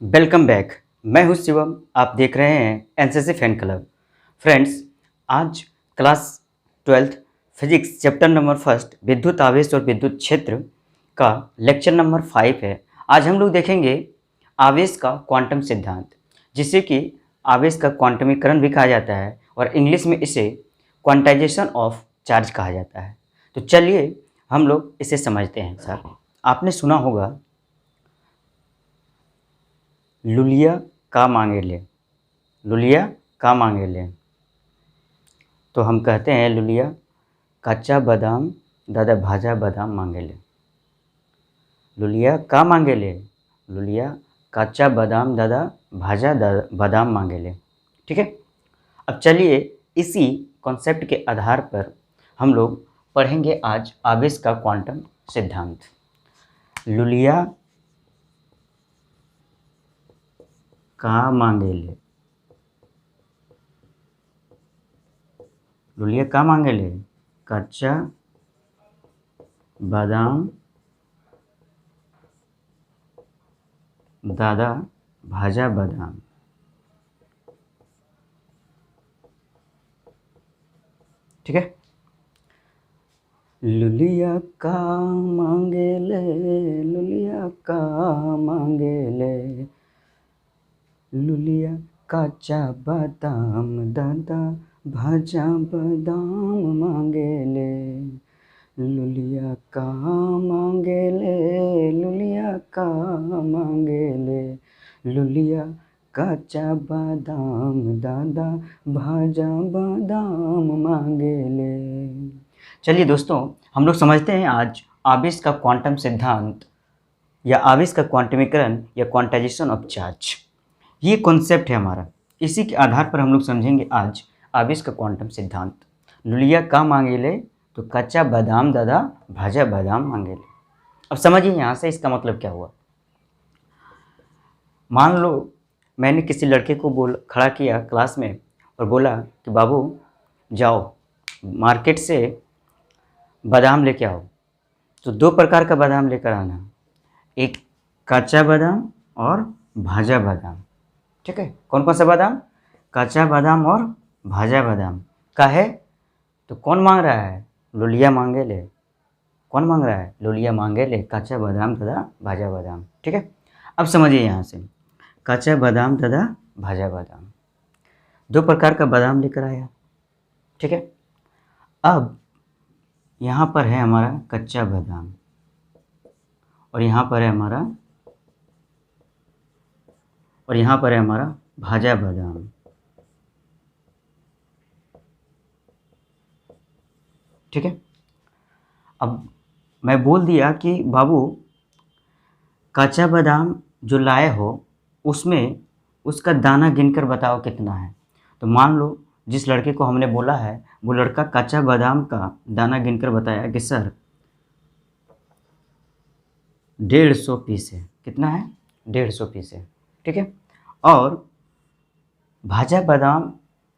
Welcome back. मैं हूं शिवम। आप देख रहे हैं एनसीसी फैन क्लब। फ्रेंड्स, आज class 12th physics chapter number first विद्युत आवेश और विद्युत क्षेत्र का लेक्चर नंबर 5 है। आज हम लोग देखेंगे आवेश का क्वांटम सिद्धांत, जिसे कि आवेश का क्वांटमीकरण भी कहा जाता है और इंग्लिश में इसे क्वांटाइजेशन ऑफ चार्ज कहा जाता है। तो चलिए हम लोग इसे समझते हैं। सर, आपने सुना होगा लुलिया का मांगे ले, लुलिया का मांगे ले। तो हम कहते हैं लुलिया कच्चा बादाम दादा भाजा बादाम मांगे ले। लुलिया का मांगे ले, लुलिया कच्चा बादाम दादा भाजा बादाम मांगे ले। ठीक है। अब चलिए इसी कॉन्सेप्ट के आधार पर हम लोग पढ़ेंगे आज आवेश का क्वांटम सिद्धांत। लुलिया का मांगे ले, लुलिया का मांगे ले कच्चा बादाम दादा भाजा बादाम। ठीक है। लुलिया का मांगे ले, लुलिया का मांगे ले, लुलिया कच्चा बादाम दादा भाजा बादाम मांगे ले। लुलिया का मांगे ले, लुलिया का मांगे ले, लुलिया कच्चा बादाम दादा भाजा बादाम मांगे ले। चलिए दोस्तों, हम लोग समझते हैं आज आवेश का क्वांटम सिद्धांत या आवेश का क्वांटमीकरण या क्वांटाइजेशन ऑफ चार्ज। ये कॉन्सेप्ट है हमारा। इसी के आधार पर हम लोग समझेंगे आज आवेश का क्वांटम सिद्धांत। लुलिया का मांगे ले तो कच्चा बादाम दादा भाजा बादाम मांगे ले। अब समझिए यहाँ से इसका मतलब क्या हुआ। मान लो मैंने किसी लड़के को खड़ा किया क्लास में और बोला कि बाबू जाओ मार्केट से बादाम लेके आओ। तो दो प्रकार का बादाम लेकर आना, एक कच्चा बादाम और भाजा बादाम। ठीक है। कौन कौन सा बादाम? कच्चा बादाम और भाजा बादाम का है। तो कौन मांग रहा है? लुलिया मांगे ले। कौन मांग रहा है? लुलिया मांगे ले कच्चा बादाम तथा भाजा बादाम। ठीक है। अब समझिए यहाँ से कच्चा बादाम तथा भाजा बादाम, दो प्रकार का बादाम लेकर आया। ठीक है। अब यहाँ पर है हमारा कच्चा बादाम और यहाँ पर है हमारा भाजा बादाम। ठीक है। अब मैं बोल दिया कि बाबू कच्चा बादाम जो लाए हो उसमें उसका दाना गिनकर बताओ कितना है। तो मान लो जिस लड़के को हमने बोला है वो लड़का कच्चा बादाम का दाना गिनकर बताया कि सर 150 पीस है। कितना है? 150 पीस है। ठीक है। और भाजा बादाम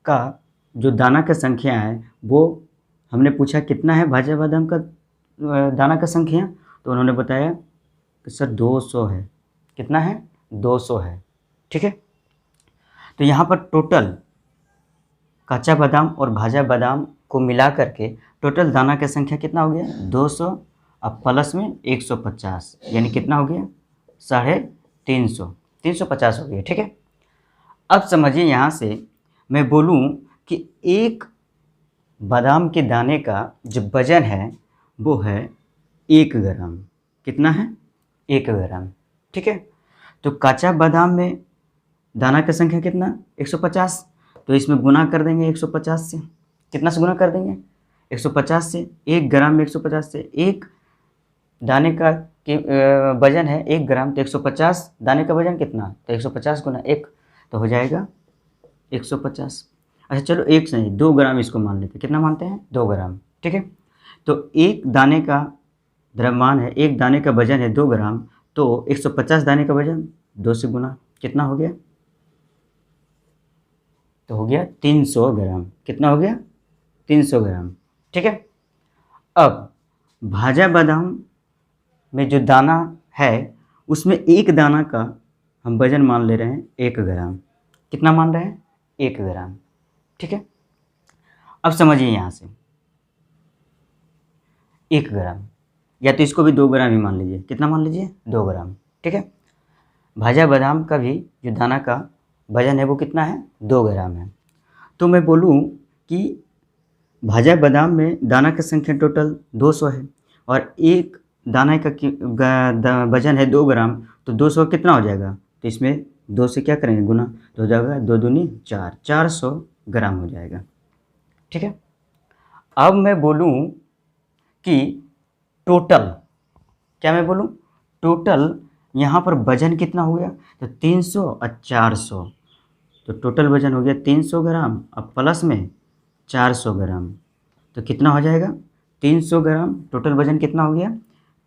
का जो दाना का संख्या है वो हमने पूछा कितना है भाजा बादाम का दाना का संख्या। तो उन्होंने बताया कि सर 200 है। कितना है? 200 है। ठीक है। तो यहाँ पर टोटल कच्चा बादाम और भाजा बादाम को मिला करके टोटल दाना का संख्या कितना हो गया? 200। अब प्लस में 150 यानी कितना हो गया? 350, 350 हो गया। ठीक है। अब समझिए यहाँ से मैं बोलूँ कि एक बादाम के दाने का जो वजन है वो है 1 ग्राम। कितना है? 1 ग्राम। ठीक है। तो कच्चा बादाम में दाना का संख्या कितना? 150। तो इसमें गुना कर देंगे 150 से। कितना से गुना कर देंगे? 150 से। 1 ग्राम में 150 से, एक दाने का वजन है 1 ग्राम, तो 150 दाने का वजन कितना? तो 150 गुना 1 तो हो जाएगा 150। अच्छा चलो 1 से नहीं 2 ग्राम इसको मान लेते हैं। कितना मानते हैं? 2 ग्राम। ठीक है। तो एक दाने का द्रव्यमान है, एक दाने का वजन है 2 ग्राम, तो 150 दाने का वजन 2 से गुना कितना हो गया? तो हो गया 300 ग्राम। कितना हो गया? 300 ग्राम। ठीक है। अब भाजा बादाम में जो दाना है उसमें एक दाना का हम वजन मान ले रहे हैं 1 ग्राम। कितना मान रहे हैं? 1 ग्राम। ठीक है, अब समझिए यहाँ से 1 ग्राम, या तो इसको भी 2 ग्राम ही मान लीजिए। कितना मान लीजिए? 2 ग्राम। ठीक है, भाजा बादाम का भी जो दाना का वजन है वो कितना है? 2 ग्राम है। तो मैं बोलूँ कि भाजा बादाम में दाना की संख्या टोटल 200 है और एक दाना का वजन है 2 ग्राम, तो 200 कितना हो जाएगा? तो इसमें 2 से क्या करेंगे? गुना, तो हो जाएगा 2 दूनी 4, 400 ग्राम हो जाएगा। ठीक है, अब मैं बोलूँ कि टोटल, क्या मैं बोलूँ? टोटल यहाँ पर वजन कितना हो गया? तो 300 और 400, तो टोटल वजन हो गया 300 ग्राम, अब प्लस में 400 ग्राम, तो कितना हो जाएगा? 300 ग्राम। टोटल वजन कितना हो गया?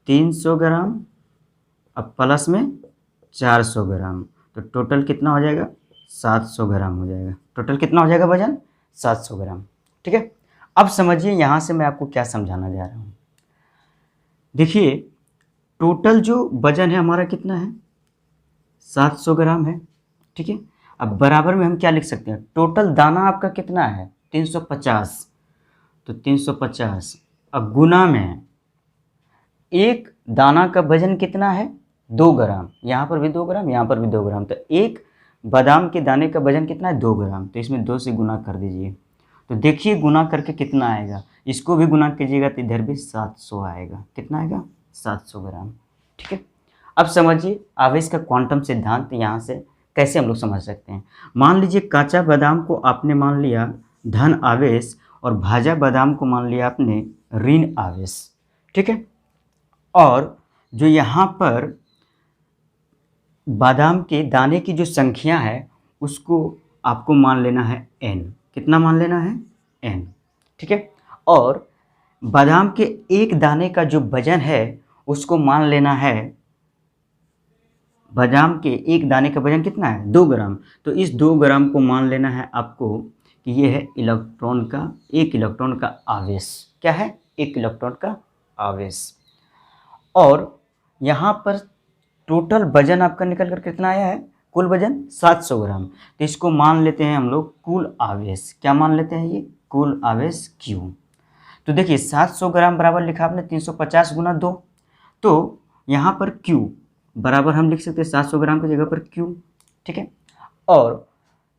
300 ग्राम, अब प्लस में 400 ग्राम, तो टोटल कितना हो जाएगा? 700 ग्राम हो जाएगा। टोटल कितना हो जाएगा वजन? 700 ग्राम। ठीक है, अब समझिए यहाँ से मैं आपको क्या समझाना जा रहा हूँ। देखिए, टोटल जो वजन है हमारा कितना है? 700 ग्राम है। ठीक है, अब बराबर में हम क्या लिख सकते हैं? टोटल दाना आपका कितना है? 350, तो 350, अब गुना में एक दाना का वजन कितना है? 2 ग्राम। यहाँ पर भी 2 ग्राम, यहाँ पर भी 2 ग्राम, तो एक बादाम के दाने का वजन कितना है? 2 ग्राम। तो इसमें 2 से गुना कर दीजिए, तो देखिए गुना करके कितना आएगा। इसको भी गुना कीजिएगा तो इधर भी 700 आएगा। कितना आएगा? 700 ग्राम। ठीक है, अब समझिए आवेश का क्वांटम सिद्धांत यहाँ से कैसे हम लोग समझ सकते हैं। मान लीजिए काचा बादाम को आपने मान लिया धन आवेश और भाजा बादाम को मान लिया आपने ऋण आवेश। ठीक है, और जो यहाँ पर बादाम के दाने की जो संख्या है उसको आपको मान लेना है n। कितना मान लेना है? n। ठीक है, और बादाम के एक दाने का जो वजन है उसको मान लेना है, बादाम के एक दाने का वजन कितना है? 2 ग्राम। तो इस 2 ग्राम को मान लेना है आपको कि ये है इलेक्ट्रॉन का, एक इलेक्ट्रॉन का आवेश। क्या है? एक इलेक्ट्रॉन का आवेश। और यहाँ पर टोटल वजन आपका निकल कर कितना आया है? कुल वजन 700 ग्राम। तो इसको मान लेते हैं हम लोग कुल आवेश। क्या मान लेते हैं? ये कुल आवेश Q। तो देखिए 700 ग्राम बराबर लिखा आपने 350 गुना 2, तो यहाँ पर Q बराबर हम लिख सकते हैं 700 ग्राम की जगह पर Q। ठीक है, और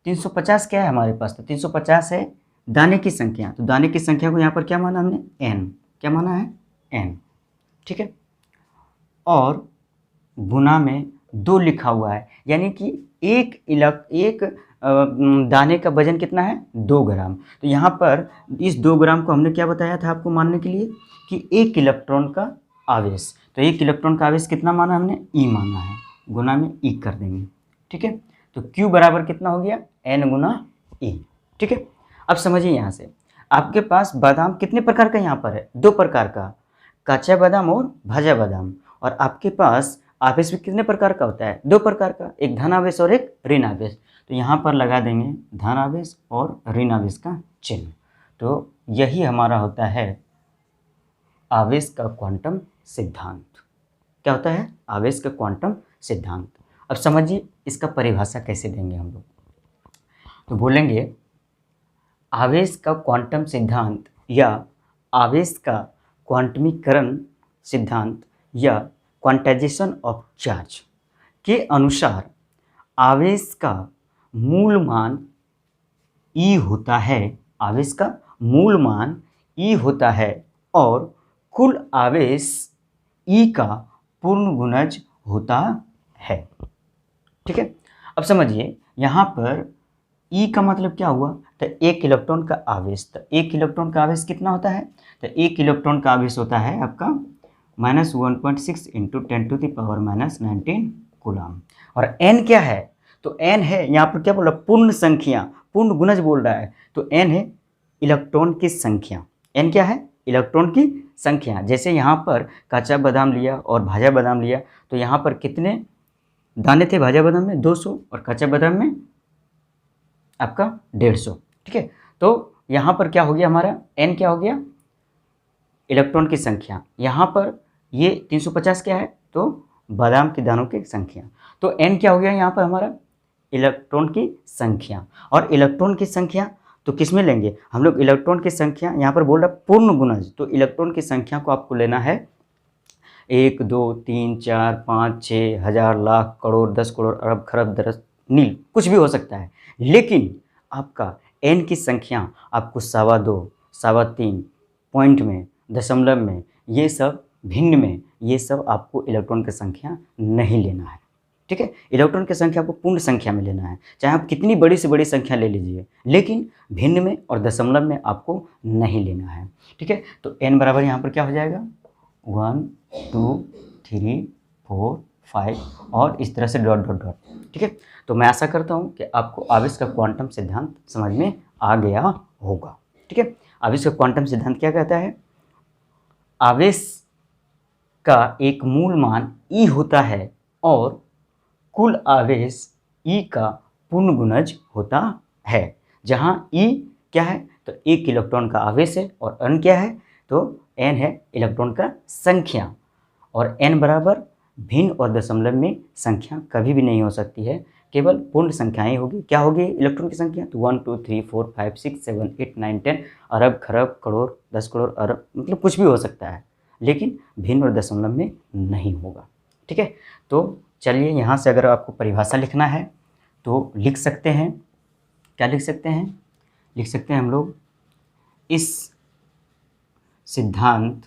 350 क्या है हमारे पास? तो 350 है दाने की संख्या, तो दाने की संख्या को यहाँ पर क्या माना हमने? n। क्या माना है? n। ठीक है, और गुना में 2 लिखा हुआ है, यानी कि एक दाने का वजन कितना है? 2 ग्राम। तो यहाँ पर इस 2 ग्राम को हमने क्या बताया था आपको मानने के लिए कि एक इलेक्ट्रॉन का आवेश। तो एक इलेक्ट्रॉन का आवेश कितना माना हमने? E माना है, गुना में E कर देंगे। ठीक है, तो Q बराबर कितना हो गया? N गुना E। ठीक है, अब समझिए यहाँ से आपके पास बादाम कितने प्रकार का यहाँ पर है? 2 प्रकार का, कच्चा बादाम और भाजा बादाम। और आपके पास आवेश भी कितने प्रकार का होता है? 2 प्रकार का, एक धन आवेश और एक ऋण आवेश। तो यहाँ पर लगा देंगे धन आवेश और ऋण आवेश का चिन्ह। तो यही हमारा होता है आवेश का क्वांटम सिद्धांत। क्या होता है? आवेश का क्वांटम सिद्धांत। अब समझिए इसका परिभाषा कैसे देंगे हम लोग। तो बोलेंगे आवेश का क्वांटम सिद्धांत या आवेश का क्वांटमीकरण सिद्धांत या क्वांटाइजेशन ऑफ चार्ज के अनुसार आवेश का मूल मान E होता है। आवेश का मूल मान E होता है और कुल आवेश E का पूर्ण गुणज होता है। ठीक है, अब समझिए यहाँ पर E का मतलब क्या हुआ? तो एक इलेक्ट्रॉन का आवेश। तो एक इलेक्ट्रॉन का आवेश कितना होता है? तो एक इलेक्ट्रॉन का आवेश होता है आपका -1.6 × 10⁻⁻19 कूलम। और n क्या है? तो n है यहाँ पर क्या बोला? पूर्ण संख्या, पूर्ण गुणज बोल रहा है। तो n है इलेक्ट्रॉन की संख्या। n क्या है? इलेक्ट्रॉन की संख्या। जैसे यहाँ पर कच्चा बादाम लिया और भाजा बादाम लिया, तो यहाँ पर कितने दाने थे भाजा बादाम में? 200, और कच्चा बादाम में आपका 150। ठीक है, तो यहाँ पर क्या हो गया हमारा? n क्या हो गया? इलेक्ट्रॉन की संख्या। यहाँ पर ये 350 क्या है? तो बादाम के दानों की संख्या। तो n क्या हो गया यहाँ पर हमारा? इलेक्ट्रॉन की संख्या। और इलेक्ट्रॉन की संख्या तो किस में लेंगे हम लोग? इलेक्ट्रॉन की संख्या यहाँ पर बोल रहा है पूर्ण गुणज, तो इलेक्ट्रॉन की संख्या को आपको लेना है 1 2 3 4 5 6 हजार लाख करोड़ 10 करोड़ अरब खरब दरस नील, कुछ भी हो सकता है। लेकिन आपका n की संख्या आपको 2.25 3.25 पॉइंट में, दशमलव में, ये सब भिन्न में, ये सब आपको इलेक्ट्रॉन की संख्या नहीं लेना है। ठीक है, इलेक्ट्रॉन की संख्या आपको पूर्ण संख्या में लेना है, चाहे आप कितनी बड़ी से बड़ी संख्या ले लीजिए, लेकिन भिन्न में और दशमलव में आपको नहीं लेना है। ठीक है, तो n बराबर यहाँ पर क्या हो जाएगा? 1 2 3 4 5 और इस तरह से डॉट डॉट डॉट। ठीक है, तो मैं आशा करता हूँ कि आपको आवेश का क्वांटम सिद्धांत समझ में आ गया होगा। ठीक है, आवेश का क्वांटम सिद्धांत क्या कहता है? आवेश का एक मूल मान E होता है और कुल आवेश E का पूर्ण गुणज होता है, जहाँ E क्या है? तो एक इलेक्ट्रॉन का आवेश है और n क्या है? तो n है इलेक्ट्रॉन का संख्या। और n बराबर भिन्न और दशमलव में संख्या कभी भी नहीं हो सकती है, केवल पूर्ण संख्याएं होगी। क्या होगी इलेक्ट्रॉन की संख्या? तो 1 2 3 4 5 6 7 8 9 10 अरब खरब करोड़ 10 करोड़ अरब, मतलब कुछ भी हो सकता है, लेकिन भिन्न और दशमलव में नहीं होगा। ठीक है, तो चलिए यहाँ से अगर आपको परिभाषा लिखना है तो लिख सकते हैं। क्या लिख सकते हैं? लिख सकते हैं हम लोग, इस सिद्धांत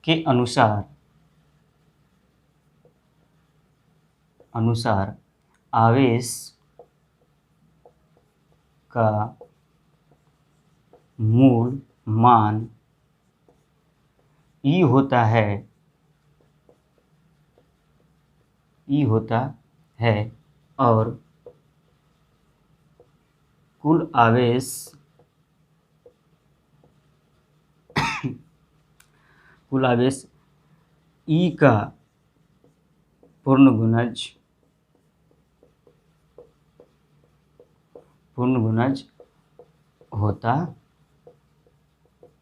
के अनुसार आवेश का मूल मान E होता है और कुल आवेश E का पूर्ण गुणज होता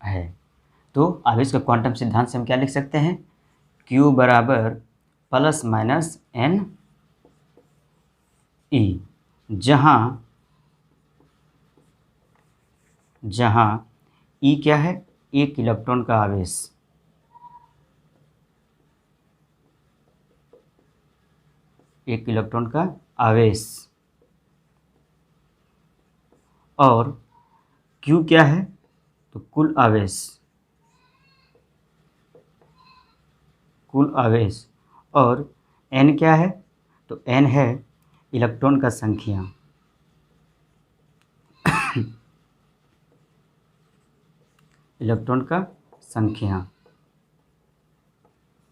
है। तो आवेश का क्वांटम सिद्धांत से हम क्या लिख सकते हैं? Q बराबर प्लस माइनस n E, जहाँ E क्या है? एक इलेक्ट्रॉन का आवेश, एक इलेक्ट्रॉन का आवेश, और Q क्या है? तो कुल आवेश, और n क्या है? तो n है इलेक्ट्रॉन का संख्या। इलेक्ट्रॉन का संख्या।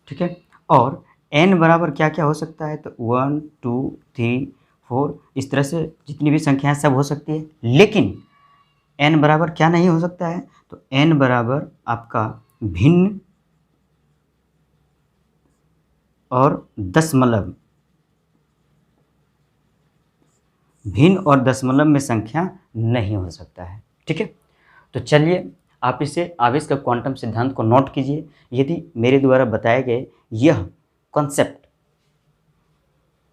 ठीक है, और n बराबर क्या क्या हो सकता है? तो 1 2 3 4 इस तरह से जितनी भी संख्याएं सब हो सकती है, लेकिन n बराबर क्या नहीं हो सकता है? तो n बराबर आपका भिन्न और दशमलव, भिन्न और दशमलव में संख्या नहीं हो सकता है। ठीक है, तो चलिए आप इसे आवेश का क्वांटम सिद्धांत को नोट कीजिए। यदि मेरे द्वारा बताए गए यह कॉन्सेप्ट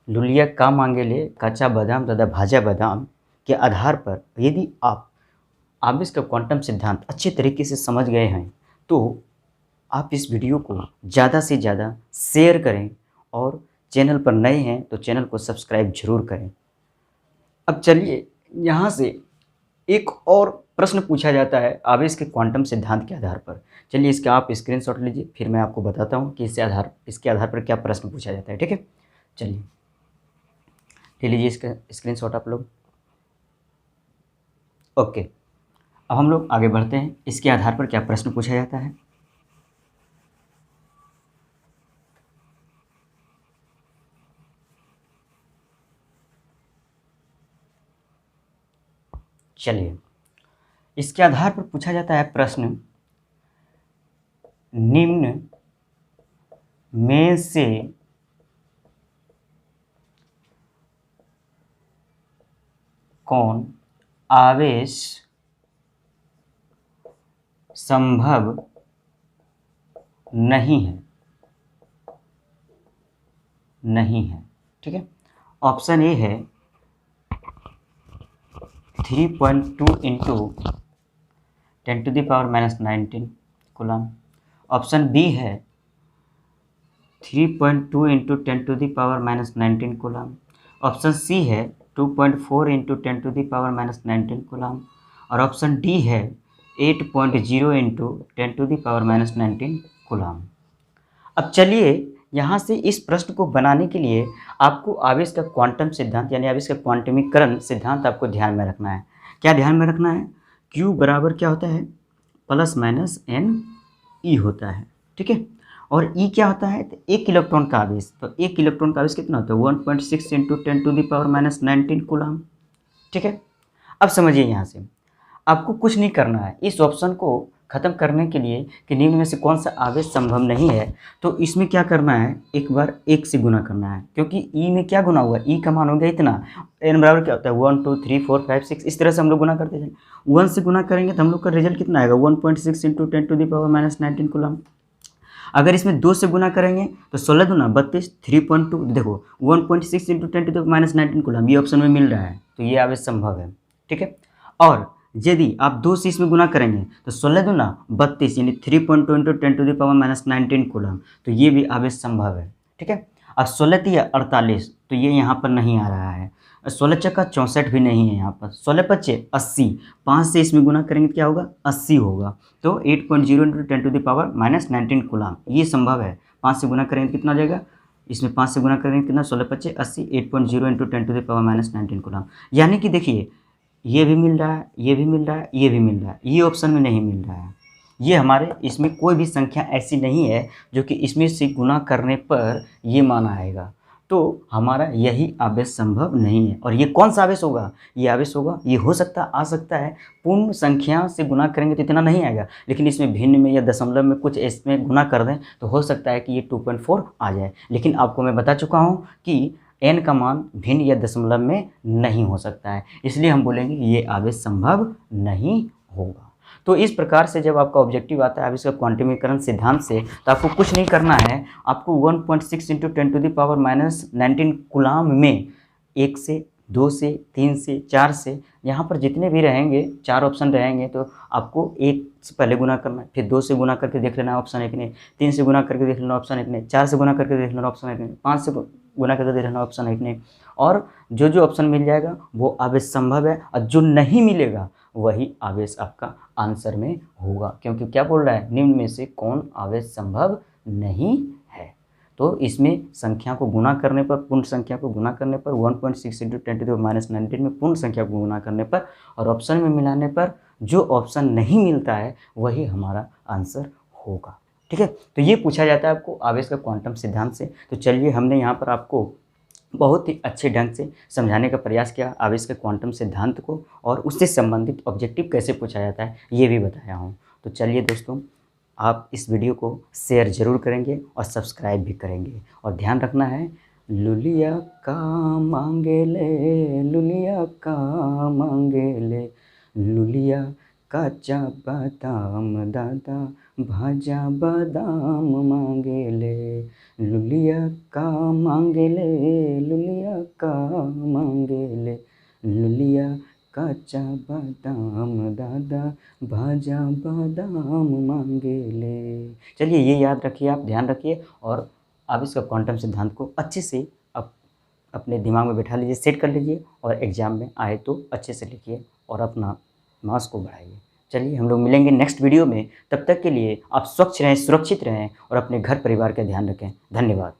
लुलिया का मांगे ले कच्चा बादाम तथा भाजा बादाम के आधार पर यदि आप आवेश का क्वांटम सिद्धांत अच्छे तरीके से समझ गए हैं, तो आप इस वीडियो को ज़्यादा से ज़्यादा शेयर करें और चैनल पर नए हैं तो चैनल को सब्सक्राइब जरूर करें। अब चलिए यहाँ से एक और प्रश्न पूछा जाता है आवेश के क्वांटम सिद्धांत के आधार पर। चलिए इसका आप स्क्रीनशॉट लीजिए, फिर मैं आपको बताता हूँ कि इसके आधार पर क्या प्रश्न पूछा जाता है। ठीक है, चलिए ले लीजिए इसका स्क्रीनशॉट आप लोग। ओके, अब हम लोग आगे बढ़ते हैं, इसके आधार पर क्या प्रश्न पूछा जाता है। चलिए इसके आधार पर पूछा जाता है प्रश्न, निम्न में से कौन आवेश संभव नहीं है, नहीं है। ठीक है, ऑप्शन ए है 3.2 इंटू 10⁻⁻19 कूलम। ऑप्शन बी है 3.2 इंटू 10⁻⁻19 कूलम। ऑप्शन सी है 2.4 इंटू 10⁻⁻19 कूलम। और ऑप्शन डी है 8.0 इंटू 10⁻⁻19 कूलम। अब चलिए यहाँ से इस प्रश्न को बनाने के लिए आपको आवेश का क्वांटम सिद्धांत यानी आवेश का क्वांटमीकरण सिद्धांत आपको ध्यान में रखना है। क्या ध्यान में रखना है? Q बराबर क्या होता है? प्लस माइनस एन ई होता है। ठीक है, और ई क्या होता है? तो एक इलेक्ट्रॉन का आवेश। तो एक इलेक्ट्रॉन का आवेश कितना होता है? 1.6 इंटू 10⁻⁻19 कूलम। ठीक है, अब समझिए यहाँ से आपको कुछ नहीं करना है इस ऑप्शन को ख़त्म करने के लिए कि निम्न में से कौन सा आवेश संभव नहीं है। तो इसमें क्या करना है? एक बार एक से गुना करना है, क्योंकि ई में क्या गुना हुआ? ई का मान हो गया इतना। एन बराबर क्या होता है? 1 2 3 4 5 6, इस तरह से हम लोग गुना करते हैं। 1 से गुना करेंगे तो हम लोग का रिजल्ट कितना आएगा? 1.6 इंटू 10⁻⁻19 कूलम। अगर इसमें 2 से गुना करेंगे तो 16 दूना 32, 3.2 देखो 1.6 इंटू 10⁻⁻19 कूलम ये ऑप्शन में मिल रहा है, तो ये आवेश संभव है। ठीक है, और यदि आप 2 से इसमें गुना करेंगे तो 16 दूना 32 यानी 3.2 इंटू 10⁻⁻19 कूलम, तो ये भी आवेश संभव है। ठीक है, अब 16 या 48 तो ये यहाँ पर नहीं आ रहा है। 16 चक्का 64 भी नहीं है यहाँ पर। 16 पच्चे 80, 5 से इसमें गुना करेंगे तो क्या होगा? 80 होगा। तो 8.0 इंटू 10⁻⁻19 कूलम ये संभव है। 5 से गुना करेंगे तो कितना आ जाएगा? इसमें 5 से गुना करेंगे कितना? 16 पच्चे 80, 8.0 इंटू 10⁻⁻19 कूलम। यानी कि देखिए ये भी मिल रहा है, ये भी मिल रहा है, ये भी मिल रहा है, ये ऑप्शन में नहीं मिल रहा है। ये हमारे इसमें कोई भी संख्या ऐसी नहीं है जो कि इसमें से गुना करने पर ये मान आएगा। तो हमारा यही आवेश संभव नहीं है। और ये कौन सा आवेश होगा? ये आवेश होगा, ये हो सकता आ सकता है पूर्ण संख्या से गुना करेंगे तो इतना नहीं आएगा, लेकिन इसमें भिन्न में या दशमलव में कुछ इसमें गुना कर दें तो हो सकता है कि ये 2.4 आ जाए। लेकिन आपको मैं बता चुका हूँ कि n का मान भिन्न या दशमलव में नहीं हो सकता है, इसलिए हम बोलेंगे ये आवेश संभव नहीं होगा। तो इस प्रकार से जब आपका ऑब्जेक्टिव आता है आवेश का क्वांटमीकरण सिद्धांत से, तो आपको कुछ नहीं करना है। आपको 1.6 इंटू 10⁻⁻19 कूलम में 1 से 2 से 3 से 4 से यहाँ पर जितने भी रहेंगे 4 ऑप्शन रहेंगे, तो आपको 1 से पहले गुना करना है, फिर 2 से गुना करके देख लेना ऑप्शन है कि नहीं, 3 से गुना करके देख लेना ऑप्शन है कि नहीं, 4 से गुना करके देख लेना ऑप्शन है कि नहीं, 5 से गुना करके देख लेना ऑप्शन है कि नहीं। और जो जो ऑप्शन मिल जाएगा वो आवेश संभव है, और जो नहीं मिलेगा वही आवेश आपका आंसर में होगा। क्योंकि क्या बोल रहा है? निम्न में से कौन आवेश संभव नहीं है। तो इसमें संख्या को गुना करने पर, पूर्ण संख्या को गुना करने पर, 1.6 इंटू 10⁻⁻19 में पूर्ण संख्या को गुना करने पर और ऑप्शन में मिलाने पर जो ऑप्शन नहीं मिलता है वही हमारा आंसर होगा। ठीक है, तो ये पूछा जाता है आपको आवेश का क्वांटम सिद्धांत से। तो चलिए हमने यहाँ पर आपको बहुत ही अच्छे ढंग से समझाने का प्रयास किया आवेश के क्वांटम सिद्धांत को, और उससे संबंधित ऑब्जेक्टिव कैसे पूछा जाता है ये भी बताया हूँ। तो चलिए दोस्तों, आप इस वीडियो को शेयर ज़रूर करेंगे और सब्सक्राइब भी करेंगे। और ध्यान रखना है, लुलिया का मांगे ले, लुलिया का मांगे ले, लुलिया काचा बादाम दादा भाजा बादाम मांगे ले, लुलिया का मांगे ले, लुलिया का मांगे ले, लुलिया काचा बादाम दादा भाजा बादाम मांगे ले। चलिए ये याद रखिए, आप ध्यान रखिए और आवेश का क्वांटम सिद्धांत को अच्छे से अपने दिमाग में बैठा लीजिए, सेट कर लीजिए, और एग्ज़ाम में आए तो अच्छे से लिखिए और अपना मार्क्स को बढ़ाइए। चलिए हम लोग मिलेंगे नेक्स्ट वीडियो में, तब तक के लिए आप स्वच्छ रहें, सुरक्षित रहें और अपने घर परिवार का ध्यान रखें। धन्यवाद।